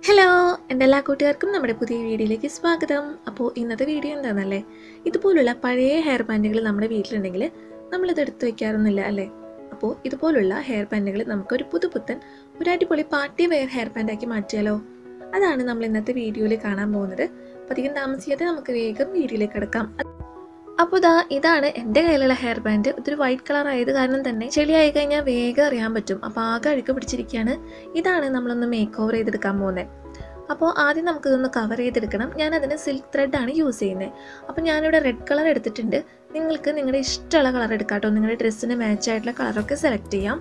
Hello എൻ്റെ എല്ലാ കൂട്ടുകാർക്കും നമ്മുടെ പുതിയ വീഡിയോയിലേക്ക് സ്വാഗതം. അപ്പോൾ ഇന്നത്തെ വീഡിയോ എന്താണെന്നല്ലേ, ഇതുപോലുള്ള പഴയ ഹെയർ ബാൻഡുകൾ നമ്മുടെ വീട്ടിലുണ്ടെങ്കിൽ നമ്മളിത് എടുത്തു വയ്ക്കാറൊന്നുമില്ല അല്ലേ. അപ്പോൾ ഇതുപോലുള്ള ഹെയർ ബാൻഡുകൾ നമുക്കൊരു പുതുപുത്തൻ ഒരു അടിപൊളി പാർട്ടി വെയർ ഹെയർ ബാൻഡാക്കി മാറ്റിയാലോ. അതാണ് നമ്മൾ ഇന്നത്തെ വീഡിയോയിൽ കാണാൻ പോകുന്നത്. അപ്പോൾ അധികം താമസിയാതെ നമുക്ക് വേഗം വീഡിയോയിലേക്ക് കിടക്കാം. അപ്പോൾ ഇതാണ് എൻ്റെ കയ്യിലുള്ള ഹെയർ ബാൻഡ്. ഇതൊരു വൈറ്റ് കളർ ആയത് കാരണം തന്നെ ചെളിയായി കഴിഞ്ഞാൽ വേഗം അറിയാൻ പറ്റും. അപ്പോൾ ആകെ അഴുക്ക് പിടിച്ചിരിക്കുകയാണ്. ഇതാണ് നമ്മളൊന്ന് മേക്ക് ഓവർ ചെയ്തെടുക്കാൻ പോകുന്നത്. അപ്പോൾ ആദ്യം നമുക്കിതൊന്ന് കവർ ചെയ്തെടുക്കണം. ഞാനതിന് സിൽക്ക് ത്രെഡാണ് യൂസ് ചെയ്യുന്നത്. അപ്പോൾ ഞാനിവിടെ റെഡ് കളർ എടുത്തിട്ടുണ്ട്. നിങ്ങൾക്ക് നിങ്ങളുടെ ഇഷ്ടമുള്ള കളർ എടുക്കാം കേട്ടോ. നിങ്ങളുടെ ഡ്രസ്സിന് മാച്ചായിട്ടുള്ള കളറൊക്കെ സെലക്ട് ചെയ്യാം.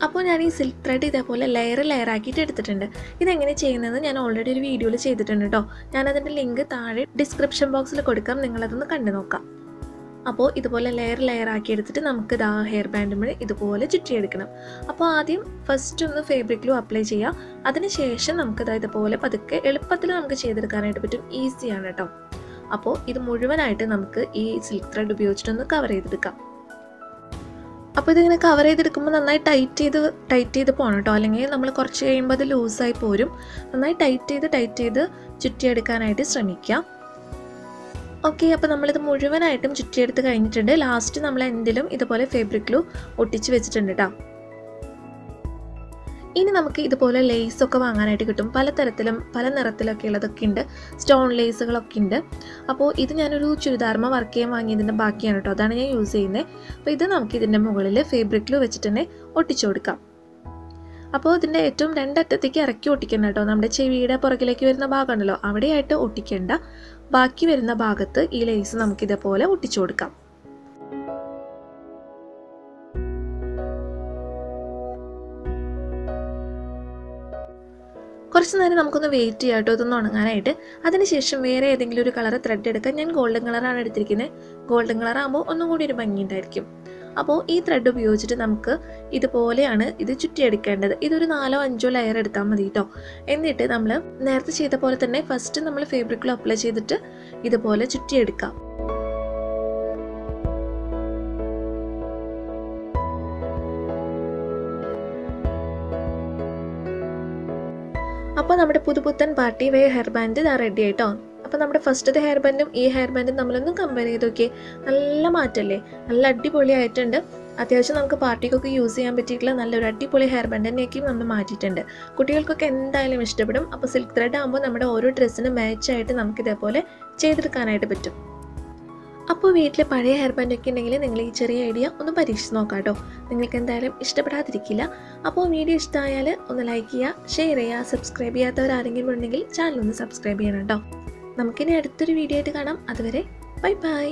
അപ്പോൾ ഞാൻ ഈ സിൽക്ക് ത്രെഡ് ഇതേപോലെ ലെയർ ആക്കിയിട്ട് എടുത്തിട്ടുണ്ട്. ഇതെങ്ങനെ ചെയ്യുന്നത് ഞാൻ ഓൾറെഡി ഒരു വീഡിയോയിൽ ചെയ്തിട്ടുണ്ട് കേട്ടോ. ഞാനതിൻ്റെ ലിങ്ക് താഴെ ഡിസ്ക്രിപ്ഷൻ ബോക്സിൽ കൊടുക്കാം, നിങ്ങളതൊന്ന് കണ്ടു നോക്കാം. അപ്പോൾ ഇതുപോലെ ലെയർ ആക്കി എടുത്തിട്ട് നമുക്ക് ഹെയർ ബാൻഡുമ്പോൾ ഇതുപോലെ ചുറ്റിയെടുക്കണം. അപ്പോൾ ആദ്യം ഫസ്റ്റ് ഒന്ന് ഫാബ്രിക് ഗ്ലൂ അപ്ലൈ ചെയ്യാം. അതിനുശേഷം നമുക്ക് ഇതുപോലെ പതുക്കെ എളുപ്പത്തിൽ നമുക്ക് ചെയ്തെടുക്കാനായിട്ട് പറ്റും. ഈസിയാണ് കേട്ടോ. അപ്പോൾ ഇത് മുഴുവനായിട്ട് നമുക്ക് ഈ സിൽക്ക് ത്രെഡ് ഉപയോഗിച്ചിട്ടൊന്ന് കവർ ചെയ്തെടുക്കാം. അപ്പോൾ ഇതിങ്ങനെ കവർ ചെയ്തെടുക്കുമ്പോൾ നന്നായി ടൈറ്റ് ചെയ്ത് പോകണം കേട്ടോ. അല്ലെങ്കിൽ നമ്മൾ കുറച്ച് കഴിയുമ്പോൾ അത് ലൂസായി പോരും. നന്നായി ടൈറ്റ് ചെയ്ത് ചുറ്റിയെടുക്കാനായിട്ട് ശ്രമിക്കാം. ഓക്കെ, അപ്പോൾ നമ്മളിത് മുഴുവനായിട്ടും ചുറ്റിയെടുത്ത് കഴിഞ്ഞിട്ടുണ്ട്. ലാസ്റ്റ് നമ്മൾ എന്തിലും ഇതുപോലെ ഫാബ്രിക് ഗ്ലൂ ഒട്ടിച്ച് വെച്ചിട്ടുണ്ട് കേട്ടോ. ഇനി നമുക്ക് ഇതുപോലെ ലേസൊക്കെ വാങ്ങാനായിട്ട് കിട്ടും. പലതരത്തിലും പല നിറത്തിലൊക്കെ ഉള്ളതൊക്കെ ഉണ്ട്. സ്റ്റോൺ ലേസുകളൊക്കെ ഉണ്ട്. അപ്പോൾ ഇത് ഞാനൊരു ചുരിദാർമ വർക്ക് ചെയ്യാൻ വാങ്ങിയതിൻ്റെ ബാക്കിയാണ് കേട്ടോ. അതാണ് ഞാൻ യൂസ് ചെയ്യുന്നത്. അപ്പോൾ ഇത് നമുക്ക് ഇതിൻ്റെ മുകളിൽ ഫാബ്രിക് ഗ്ലൂ വെച്ചിട്ട് തന്നെ ഒട്ടിച്ചു കൊടുക്കാം. അപ്പോൾ ഇതിൻ്റെ ഏറ്റവും രണ്ടറ്റത്തേക്ക് ഇറക്കി ഒട്ടിക്കണം കേട്ടോ. നമ്മുടെ ചെവിയുടെ പുറകിലേക്ക് വരുന്ന ഭാഗമുണ്ടല്ലോ, അവിടെയായിട്ട് ഒട്ടിക്കേണ്ട. ബാക്കി വരുന്ന ഭാഗത്ത് ഈ ലേസ് നമുക്കിതേപോലെ ഒട്ടിച്ചു കൊടുക്കാം. കുറച്ച് നേരം നമുക്കൊന്ന് വെയിറ്റ് ചെയ്യാം കേട്ടോ ഇതൊന്ന് ഉണങ്ങാനായിട്ട്. അതിനുശേഷം വേറെ ഏതെങ്കിലും ഒരു കളർ ത്രെഡ് എടുക്കാൻ. ഞാൻ ഗോൾഡൻ കളറാണ് എടുത്തിരിക്കുന്നത്. ഗോൾഡൻ കളർ ആകുമ്പോൾ ഒന്നും കൂടി ഒരു ഭംഗിയുണ്ടായിരിക്കും. അപ്പോൾ ഈ ത്രെഡ് ഉപയോഗിച്ചിട്ട് നമുക്ക് ഇതുപോലെയാണ് ഇത് ചുറ്റിയെടുക്കേണ്ടത്. ഇതൊരു 4-5 ലെയർ എടുത്താൽ മതി കേട്ടോ. എന്നിട്ട് നമ്മൾ നേരത്തെ ചെയ്ത പോലെ തന്നെ ഫസ്റ്റ് നമ്മൾ ഫാബ്രിക് ഗ്ലൂ അപ്ലൈ ചെയ്തിട്ട് ഇതുപോലെ ചുറ്റിയെടുക്കാം. അപ്പോൾ നമ്മുടെ പുതുപുത്തൻ party wear hair band ready ആയിട്ടോ. അപ്പോൾ നമ്മുടെ ഫസ്റ്റത്തെ ഹെയർ ബാൻഡും ഈ ഹെയർ ബാൻഡും നമ്മളൊന്നും കമ്പയർ ചെയ്ത് നോക്കിയേ. നല്ല മാറ്റമല്ലേ, നല്ല അടിപൊളിയായിട്ടുണ്ട്. അത്യാവശ്യം നമുക്ക് പാർട്ടിക്കൊക്കെ യൂസ് ചെയ്യാൻ പറ്റിയിട്ടുള്ള നല്ലൊരു അടിപൊളി ഹെയർ ബാൻഡ് തന്നെയൊക്കെയും നമ്മൾ മാറ്റിയിട്ടുണ്ട്. കുട്ടികൾക്കൊക്കെ എന്തായാലും ഇഷ്ടപ്പെടും. അപ്പോൾ സിൽക്ക് ത്രെഡ് ആകുമ്പോൾ നമ്മുടെ ഓരോ ഡ്രസ്സിനും മാച്ചായിട്ട് നമുക്ക് ഇതേപോലെ ചെയ്തെടുക്കാനായിട്ട് പറ്റും. അപ്പോൾ വീട്ടിൽ പഴയ ഹെയർ ബാൻഡൊക്കെ ഉണ്ടെങ്കിൽ നിങ്ങൾ ഈ ചെറിയ ഐഡിയ ഒന്ന് പരീക്ഷിച്ച് നോക്കാം കേട്ടോ. നിങ്ങൾക്ക് എന്തായാലും ഇഷ്ടപ്പെടാതിരിക്കില്ല. അപ്പോൾ വീഡിയോ ഇഷ്ടമായാൽ ഒന്ന് ലൈക്ക് ചെയ്യുക, ഷെയർ ചെയ്യുക. സബ്സ്ക്രൈബ് ചെയ്യാത്തവരാരെങ്കിലും ഉണ്ടെങ്കിൽ ചാനൽ ഒന്ന് സബ്സ്ക്രൈബ് ചെയ്യണം കേട്ടോ. നമുക്കിനി അടുത്തൊരു വീഡിയോ ആയിട്ട് കാണാം. അതുവരെ ബൈ ബൈ.